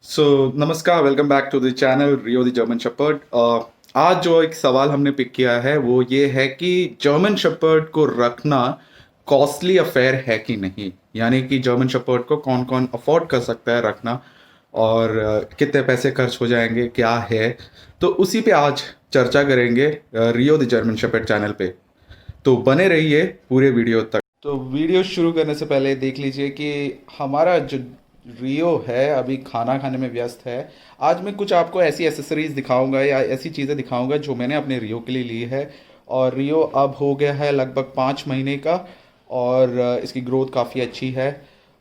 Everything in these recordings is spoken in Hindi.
नमस्कार, welcome back to the channel Rio the German Shepherd. आज जो एक सवाल हमने पिक किया है वो ये है कि जर्मन शेपर्ड को रखना कॉस्टली अफेयर है कि नहीं, यानी कि जर्मन शेपर्ड को कौन कौन अफोर्ड कर सकता है रखना और कितने पैसे खर्च हो जाएंगे, क्या है। तो उसी पे आज चर्चा करेंगे Rio the German Shepherd channel पे। तो बने रहिए पूरे वीडियो तक। तो वीडियो शुरू करने से पहले देख लीजिए कि हमारा जो रियो है अभी खाना खाने में व्यस्त है। आज मैं कुछ आपको ऐसी एसेसरीज दिखाऊंगा या ऐसी चीज़ें दिखाऊंगा जो मैंने अपने रियो के लिए ली है। और रियो अब हो गया है लगभग 5 महीने का और इसकी ग्रोथ काफ़ी अच्छी है।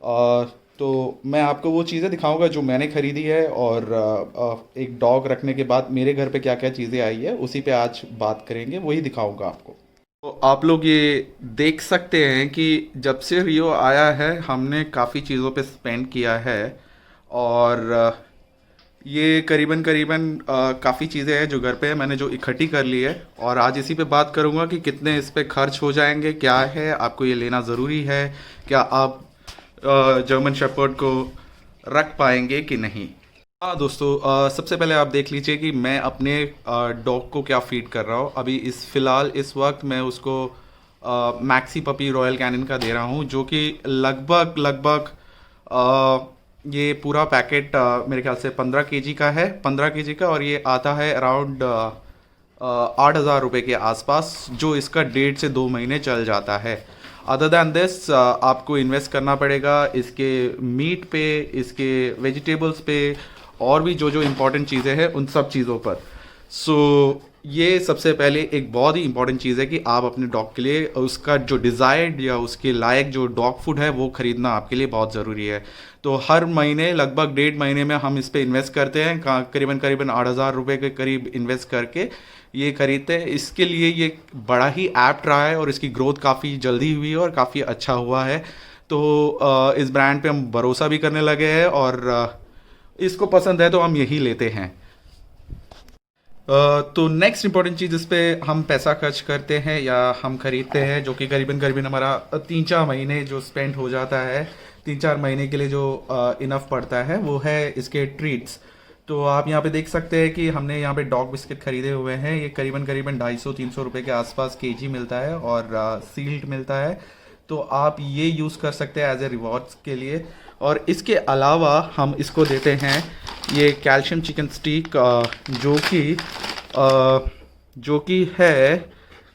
तो मैं आपको वो चीज़ें दिखाऊंगा जो मैंने ख़रीदी है और एक डॉग रखने के बाद मेरे घर पे क्या क्या चीज़ें आई है उसी पे आज बात करेंगे, वही दिखाऊंगा आपको। तो आप लोग ये देख सकते हैं कि जब से रियो आया है हमने काफ़ी चीज़ों पे स्पेंड किया है। और ये करीबन करीबन काफ़ी चीज़ें हैं जो घर पे है, मैंने जो इकट्ठी कर ली है। और आज इसी पे बात करूँगा कि कितने इस पे खर्च हो जाएंगे, क्या है, आपको ये लेना ज़रूरी है, क्या आप जर्मन शेपर्ड को रख पाएंगे कि नहीं। हाँ दोस्तों, सबसे पहले आप देख लीजिए कि मैं अपने डॉग को क्या फीड कर रहा हूँ। अभी इस फ़िलहाल इस वक्त मैं उसको मैक्सी पपी रॉयल कैनिन का दे रहा हूँ, जो कि लगभग लगभग ये पूरा पैकेट मेरे ख्याल से 15 केजी का है, 15 केजी का। और ये आता है अराउंड 8,000 रुपये के आसपास, जो इसका 1.5 से 2 महीने चल जाता है। अदर दैन दिस आपको इन्वेस्ट करना पड़ेगा इसके मीट पे, इसके वेजिटेबल्स पे, और भी जो जो इम्पोर्टेंट चीज़ें हैं उन सब चीज़ों पर। ये सबसे पहले एक बहुत ही इंपॉर्टेंट चीज़ है कि आप अपने डॉग के लिए उसका जो डिज़ायर्ड या उसके लायक जो डॉग फूड है वो ख़रीदना आपके लिए बहुत ज़रूरी है। तो हर महीने लगभग 1.5 महीने में हम इस पे इन्वेस्ट करते हैं, करीबन करीबन 8,000 रुपये के करीब इन्वेस्ट करके ये खरीदते हैं। इसके लिए ये बड़ा ही ऐप्ट रहा है और इसकी ग्रोथ काफ़ी जल्दी हुई है और काफ़ी अच्छा हुआ है। तो इस ब्रांड पे हम भरोसा भी करने लगे हैं और इसको पसंद है तो हम यही लेते हैं। तो नेक्स्ट इंपॉर्टेंट चीज़ इस पे हम पैसा खर्च करते हैं या हम खरीदते हैं, जो कि करीबन करीबन हमारा 3-4 महीने जो स्पेंड हो जाता है, 3-4 महीने के लिए जो इनफ पड़ता है, वो है इसके ट्रीट्स। तो आप यहाँ पे देख सकते हैं कि हमने यहाँ पे डॉग बिस्किट खरीदे हुए हैं। ये करीबन करीबन 250-300 रुपये के आसपास केजी मिलता है और सील्ड मिलता है। तो आप ये यूज़ कर सकते हैं एज ए रिवॉर्ड्स के लिए। और इसके अलावा हम इसको देते हैं ये कैल्शियम चिकन स्टिक, जो कि है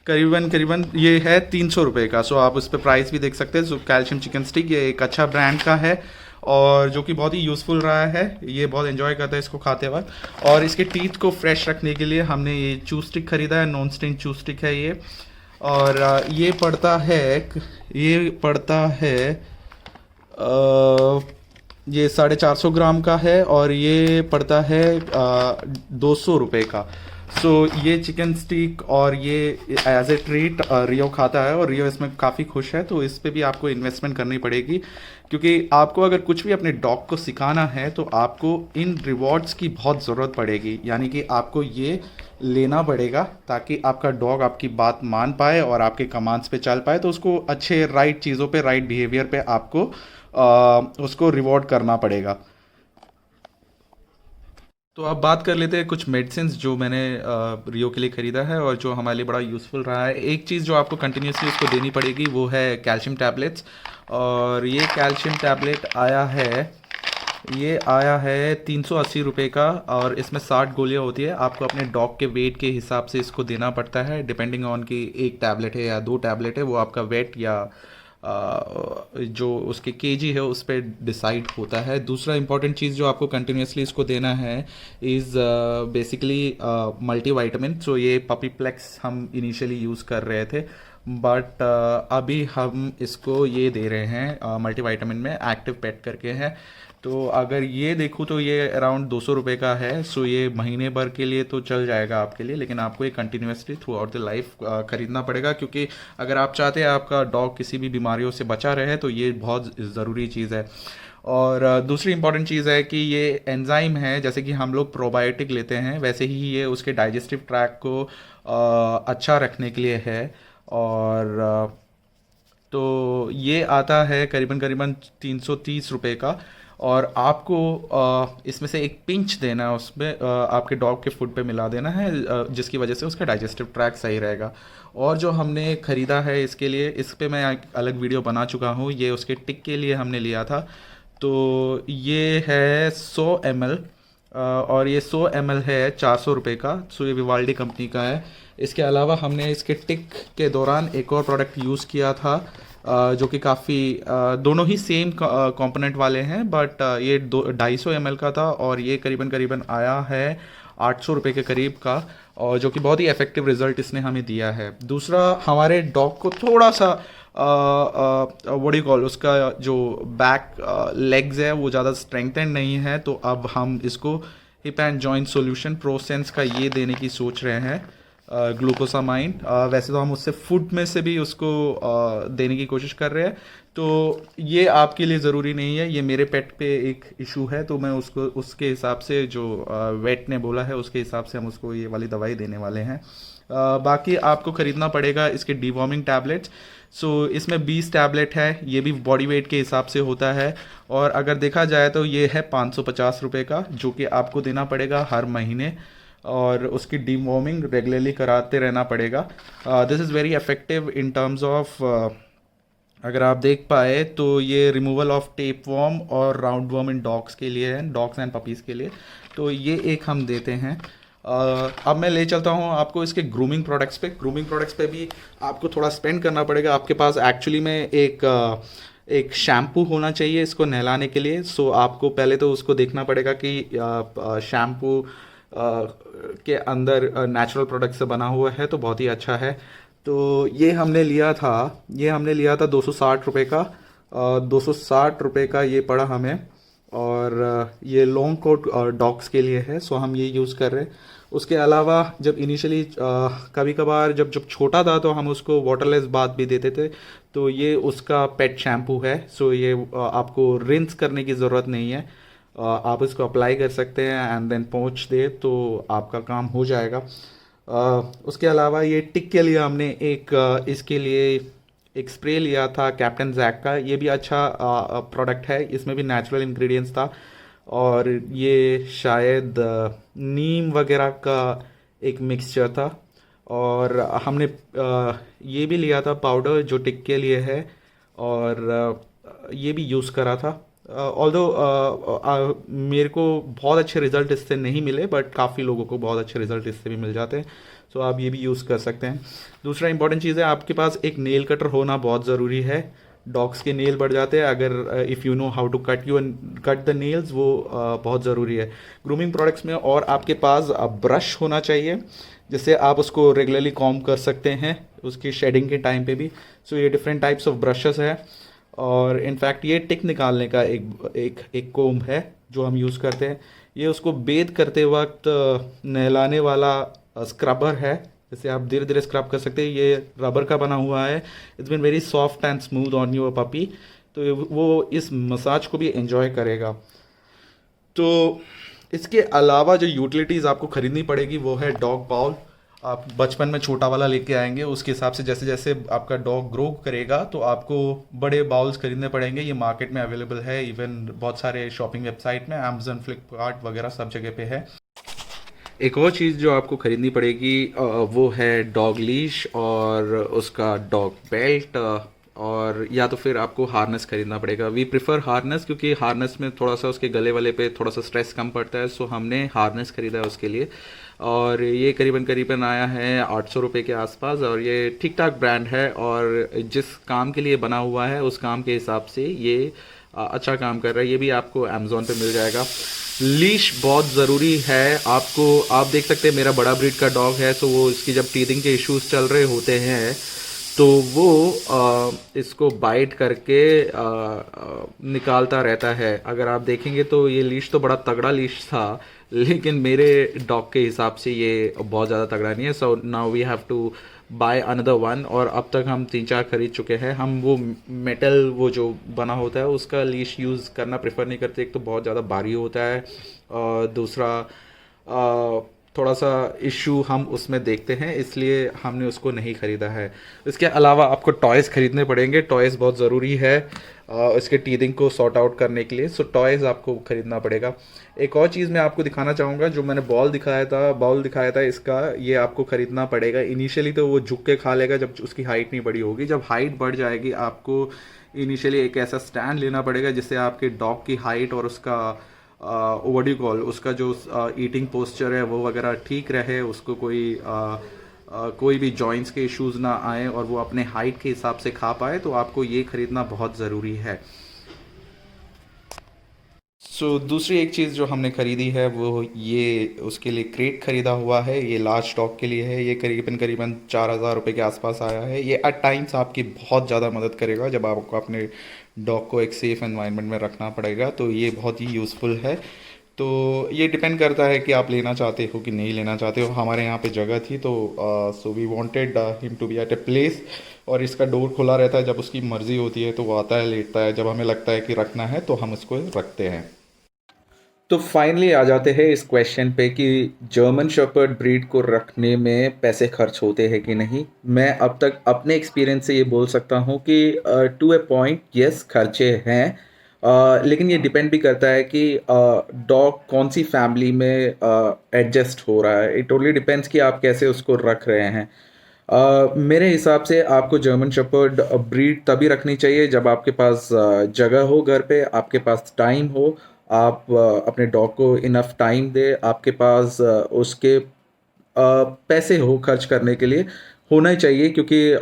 करीबन करीबन ये है 300 रुपये का। सो आप उस पर प्राइस भी देख सकते हैं। सो कैल्शियम चिकन स्टिक ये एक अच्छा ब्रांड का है और जो कि बहुत ही यूज़फुल रहा है। ये बहुत एंजॉय करता है इसको खाते वक्त। और इसके टीथ को फ्रेश रखने के लिए हमने ये चू स्टिक खरीदा है, नॉन स्टिक चू स्टिक है ये। और ये पड़ता है ये 450 ग्राम का है और ये पड़ता है 200 रुपये का। ये चिकन स्टिक और ये एज ए ट्रीट रियो खाता है और रियो इसमें काफ़ी खुश है। तो इस पे भी आपको इन्वेस्टमेंट करनी पड़ेगी, क्योंकि आपको अगर कुछ भी अपने डॉग को सिखाना है तो आपको इन रिवॉर्ड्स की बहुत ज़रूरत पड़ेगी। यानी कि आपको ये लेना पड़ेगा ताकि आपका डॉग आपकी बात मान पाए और आपके कमांड्स पे चल पाए। तो उसको अच्छे राइट चीज़ों पे, राइट बिहेवियर पे आपको उसको रिवॉर्ड करना पड़ेगा। तो अब बात कर लेते हैं कुछ मेडिसिन जो मैंने रियो के लिए ख़रीदा है और जो हमारे लिए बड़ा यूज़फुल रहा है। एक चीज़ जो आपको कंटिन्यूसली उसको देनी पड़ेगी वो है कैल्शियम टैबलेट्स। और ये कैल्शियम टैबलेट आया है 380 रुपये का और इसमें 60 गोलियाँ होती है। आपको अपने डॉग के वेट के हिसाब से इसको देना पड़ता है, डिपेंडिंग ऑन कि एक टैबलेट है या 2 टैबलेट है, वो आपका वेट या जो उसके केजी है उस पर डिसाइड होता है। दूसरा इंपॉर्टेंट चीज़ जो आपको कंटिन्यूसली इसको देना है इज़ बेसिकली मल्टीवाइटामिन। सो ये पपीप्लेक्स हम इनिशियली यूज़ कर रहे थे, बट अभी हम इसको ये दे रहे हैं मल्टीवाइटामिन में, एक्टिव पेट करके है। तो अगर ये देखूँ तो ये अराउंड 200 रुपये का है। सो ये महीने भर के लिए तो चल जाएगा आपके लिए, लेकिन आपको ये continuously through out the life खरीदना पड़ेगा, क्योंकि अगर आप चाहते हैं आपका डॉग किसी भी बीमारियों से बचा रहे तो ये बहुत ज़रूरी चीज़ है। और दूसरी इंपॉर्टेंट चीज़ है कि ये एंजाइम है, जैसे कि हम लोग प्रोबायोटिक लेते हैं वैसे ही ये उसके डाइजेस्टिव ट्रैक को अच्छा रखने के लिए है। और तो ये आता है करीबन करीबन 330 रुपये का। और आपको इसमें से एक पिंच देना है, उसमें आपके डॉग के फूड पे मिला देना है, जिसकी वजह से उसका डाइजेस्टिव ट्रैक सही रहेगा। और जो हमने ख़रीदा है इसके लिए, इस पे मैं एक अलग वीडियो बना चुका हूँ, ये उसके टिक के लिए हमने लिया था। तो ये है 100 ml, और ये 100 ml है 400 रुपये का। सो ये विवाल्डी कंपनी का है। इसके अलावा हमने इसके टिक के दौरान एक और प्रोडक्ट यूज़ किया था, जो कि काफ़ी दोनों ही सेम कंपोनेंट वाले हैं, बट ये 250 ml का था और ये करीबन करीबन आया है 800 रुपये के करीब का, और जो कि बहुत ही इफ़ेक्टिव रिज़ल्ट इसने हमें दिया है। दूसरा, हमारे डॉग को थोड़ा सा व्हाट यू कॉल, उसका जो बैक लेग्स है वो ज़्यादा स्ट्रेंथन नहीं है, तो अब हम इसको हिप एंड जॉइंट सॉल्यूशन प्रोसेंस का ये देने की सोच रहे हैं, ग्लूकोसामाइन। वैसे तो हम उससे फूड में से भी उसको देने की कोशिश कर रहे हैं। तो ये आपके लिए ज़रूरी नहीं है, ये मेरे पेट पे एक इशू है, तो मैं उसको उसके हिसाब से, जो वेट ने बोला है उसके हिसाब से हम उसको ये वाली दवाई देने वाले हैं। बाकी आपको ख़रीदना पड़ेगा इसके डिवॉर्मिंग टैबलेट्स। सो इसमें 20 टैबलेट है, ये भी बॉडी वेट के हिसाब से होता है, और अगर देखा जाए तो ये है 550 रुपये का, जो कि आपको देना पड़ेगा हर महीने, और उसकी डीवॉर्मिंग रेगुलरली कराते रहना पड़ेगा। This is very effective in terms of, अगर आप देख पाए तो ये रिमूवल ऑफ टेप वॉर्म और राउंड वॉर्म इन डॉग्स के लिए है, डॉग्स एंड पपीज़ के लिए। तो ये एक हम देते हैं। अब मैं ले चलता हूँ आपको इसके ग्रूमिंग प्रोडक्ट्स पे। ग्रूमिंग प्रोडक्ट्स पे भी आपको थोड़ा स्पेंड करना पड़ेगा। आपके पास एक्चुअली में एक शैम्पू होना चाहिए इसको नहलाने के लिए। सो आपको पहले तो उसको देखना पड़ेगा कि शैम्पू के अंदर नेचुरल प्रोडक्ट से बना हुआ है, तो बहुत ही अच्छा है। तो ये हमने लिया था 260 रुपये का। 260 रुपये का ये पड़ा हमें, और ये लॉन्ग कोट डॉग्स के लिए है, सो हम ये यूज़ कर रहे हैं। उसके अलावा जब इनिशियली कभी कभार जब जब छोटा था तो हम उसको वाटरलेस बाथ भी देते थे, तो ये उसका पेट शैम्पू है। सो ये आपको रिंस करने की ज़रूरत नहीं है, आप इसको अप्लाई कर सकते हैं एंड देन पोंछ दे तो आपका काम हो जाएगा। उसके अलावा ये टिक के लिए हमने इसके लिए एक स्प्रे लिया था कैप्टन जैक का। ये भी अच्छा प्रोडक्ट है, इसमें भी नेचुरल इंग्रेडिएंट्स था, और ये शायद नीम वगैरह का एक मिक्सचर था। और हमने ये भी लिया था पाउडर, जो टिक के लिए है, और ये भी यूज़ करा था। ऑल्दो मेरे को बहुत अच्छे रिज़ल्ट इससे नहीं मिले, बट काफ़ी लोगों को बहुत अच्छे रिज़ल्ट इससे भी मिल जाते हैं, सो आप ये भी यूज़ कर सकते हैं। दूसरा इंपॉर्टेंट चीज़ है, आपके पास एक नेल कटर होना बहुत ज़रूरी है। डॉग्स के नेल बढ़ जाते हैं अगर if you know how to cut the nails, वो बहुत ज़रूरी है ग्रूमिंग प्रोडक्ट्स में। और आपके पास ब्रश होना चाहिए, जिससे आप उसको रेगुलरली कॉम्ब कर सकते हैं उसकी शेडिंग के टाइम पे भी। सो ये डिफरेंट टाइप्स ऑफ ब्रशेस है, और इनफैक्ट ये टिक निकालने का एक कोम्ब है जो हम यूज़ करते हैं। ये उसको बेथ करते वक्त नहलाने वाला स्क्रबर है, जैसे आप धीरे धीरे स्क्रब कर सकते हैं। ये रबर का बना हुआ है, it's been very soft and smooth on your puppy, तो वो इस मसाज को भी एंजॉय करेगा। तो इसके अलावा जो यूटिलिटीज़ आपको ख़रीदनी पड़ेगी वो है डॉग बाउल। आप बचपन में छोटा वाला लेके आएंगे, उसके हिसाब से जैसे जैसे आपका डॉग ग्रो करेगा तो आपको बड़े बाउल्स खरीदने पड़ेंगे। ये मार्केट में अवेलेबल है, इवन बहुत सारे शॉपिंग वेबसाइट में, अमेजन, फ्लिपकार्ट वगैरह सब जगह पे है। एक और चीज़ जो आपको ख़रीदनी पड़ेगी वो है डॉग लीश और उसका डॉग बेल्ट, और या तो फिर आपको हार्नेस खरीदना पड़ेगा। वी प्रिफर हार्नेस, क्योंकि हार्नेस में थोड़ा सा उसके गले वाले पे थोड़ा सा स्ट्रेस कम पड़ता है, सो हमने हार्नेस खरीदा है उसके लिए। और ये करीबन करीबन आया है 800 रुपये के आसपास, और ये ठीक ठाक ब्रांड है, और जिस काम के लिए बना हुआ है उस काम के हिसाब से ये अच्छा काम कर रहा है। ये भी आपको अमेज़ॉन पे मिल जाएगा। लीश बहुत ज़रूरी है आपको। आप देख सकते हैं मेरा बड़ा ब्रीड का डॉग है, सो वो इसकी जब टीथिंग के इश्यूज चल रहे होते हैं तो वो इसको बाइट करके निकालता रहता है। अगर आप देखेंगे तो ये लीश तो बड़ा तगड़ा लीश था, लेकिन मेरे डॉग के हिसाब से ये बहुत ज़्यादा तगड़ा नहीं है। So now we have to buy another one, और अब तक हम 3-4 खरीद चुके हैं। हम वो मेटल वो जो बना होता है उसका लीश यूज़ करना प्रेफर नहीं करते। एक तो बहुत ज़्यादा भारी होता है, और दूसरा थोड़ा सा इशू हम उसमें देखते हैं, इसलिए हमने उसको नहीं ख़रीदा है। इसके अलावा आपको टॉयज़ ख़रीदने पड़ेंगे, टॉयज़ बहुत ज़रूरी है इसके टीथिंग को सॉर्ट आउट करने के लिए, सो टॉयज़ आपको ख़रीदना पड़ेगा। एक और चीज़ मैं आपको दिखाना चाहूँगा, जो मैंने बॉल दिखाया था इसका, ये आपको ख़रीदना पड़ेगा। इनिशियली तो वो झुक के खा लेगा जब उसकी हाइट नहीं बड़ी होगी, जब हाइट बढ़ जाएगी आपको इनिशियली एक ऐसा स्टैंड लेना पड़ेगा जिससे आपके डॉग की हाइट और उसका व्हाट डू कॉल, उसका जो ईटिंग पोस्चर है वो वगैरह ठीक रहे, उसको कोई भी जॉइंट्स के इश्यूज ना आए और वो अपने हाइट के हिसाब से खा पाए, तो आपको ये ख़रीदना बहुत ज़रूरी है। दूसरी एक चीज़ जो हमने ख़रीदी है वो ये उसके लिए क्रेट ख़रीदा हुआ है, ये लार्ज डॉग के लिए है। ये करीबन करीबन 4,000 रुपये के आसपास आया है। ये एट टाइम्स आपकी बहुत ज़्यादा मदद करेगा जब आपको अपने डॉग को एक सेफ़ एनवायरनमेंट में रखना पड़ेगा, तो ये बहुत ही यूज़फुल है। तो ये डिपेंड करता है कि आप लेना चाहते हो कि नहीं लेना चाहते हो। हमारे यहाँ पे जगह थी, तो so we wanted him to be at a place, और इसका डोर खुला रहता है। जब उसकी मर्ज़ी होती है तो वो आता है, लेटता है, जब हमें लगता है कि रखना है तो हम उसको रखते हैं। तो फाइनली आ जाते हैं इस क्वेश्चन पे कि जर्मन शेपर्ड ब्रीड को रखने में पैसे खर्च होते हैं कि नहीं। मैं अब तक अपने एक्सपीरियंस से ये बोल सकता हूँ कि टू ए पॉइंट यस, खर्चे हैं। लेकिन ये डिपेंड भी करता है कि डॉग कौन सी फैमिली में एडजस्ट हो रहा है। इट टोटली डिपेंड्स कि आप कैसे उसको रख रहे हैं। मेरे हिसाब से आपको जर्मन शेपर्ड ब्रीड तभी रखनी चाहिए जब आपके पास जगह हो घर पे, आपके पास टाइम हो, आप अपने डॉग को इनफ टाइम दे, आपके पास उसके पैसे हो खर्च करने के लिए, होना ही चाहिए। क्योंकि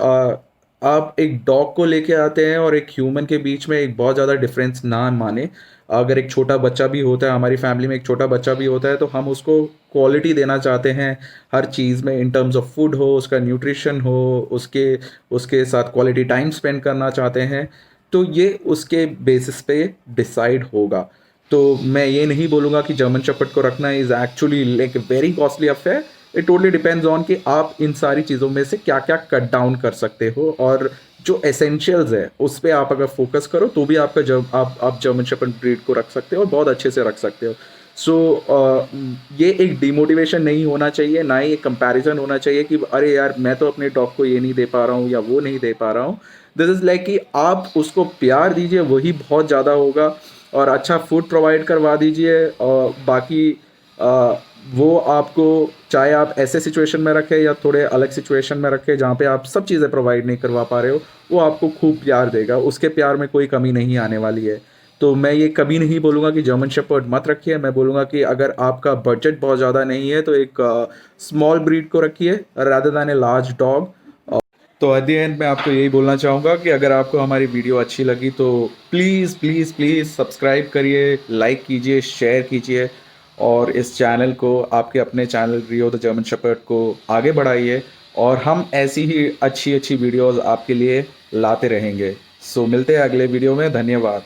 आप एक डॉग को लेके आते हैं और एक ह्यूमन के बीच में एक बहुत ज़्यादा डिफरेंस ना माने। अगर एक छोटा बच्चा भी होता है, हमारी फैमिली में एक छोटा बच्चा भी होता है, तो हम उसको क्वालिटी देना चाहते हैं हर चीज़ में, इन टर्म्स ऑफ फूड हो, उसका न्यूट्रिशन हो, उसके उसके साथ क्वालिटी टाइम स्पेंड करना चाहते हैं। तो ये उसके बेसिस पे डिसाइड होगा। तो मैं ये नहीं बोलूँगा कि जर्मन शेपर्ड को रखना is actually like a very costly affair. It totally depends on कि आप इन सारी चीज़ों में से क्या-क्या कट डाउन कर सकते हो, और जो एसेंशियल्स है उस पे आप अगर फोकस करो तो भी आपका आप जर्मन शेपर्ड ब्रीड को रख सकते हो और बहुत अच्छे से रख सकते हो। ये एक डिमोटिवेशन नहीं होना चाहिए, ना ही एक कंपैरिजन होना चाहिए कि अरे यार मैं तो अपने डॉग को ये नहीं दे पा रहा हूँ या वो नहीं दे पा रहा हूँ। दिस इज़ लाइक कि आप उसको प्यार दीजिए, वही बहुत ज़्यादा होगा, और अच्छा फूड प्रोवाइड करवा दीजिए, और बाकी अ, वो आपको, चाहे आप ऐसे सिचुएशन में रखें या थोड़े अलग सिचुएशन में रखें जहाँ पे आप सब चीज़ें प्रोवाइड नहीं करवा पा रहे हो, वो आपको खूब प्यार देगा। उसके प्यार में कोई कमी नहीं आने वाली है। तो मैं ये कभी नहीं बोलूँगा कि जर्मन शेपर्ड मत रखिए। मैं बोलूँगा कि अगर आपका बजट बहुत ज़्यादा नहीं है तो एक स्मॉल ब्रीड को रखिए rather than a large dog. तो एट द एंड मैं आपको यही बोलना चाहूँगा कि अगर आपको हमारी वीडियो अच्छी लगी तो प्लीज़ प्लीज़ प्लीज़ सब्सक्राइब करिए, लाइक कीजिए, शेयर कीजिए, और इस चैनल को, आपके अपने channel Rio the German Shepherd को आगे बढ़ाइए, और हम ऐसी ही अच्छी अच्छी वीडियोज़ आपके लिए लाते रहेंगे। सो मिलते हैं अगले वीडियो में। धन्यवाद।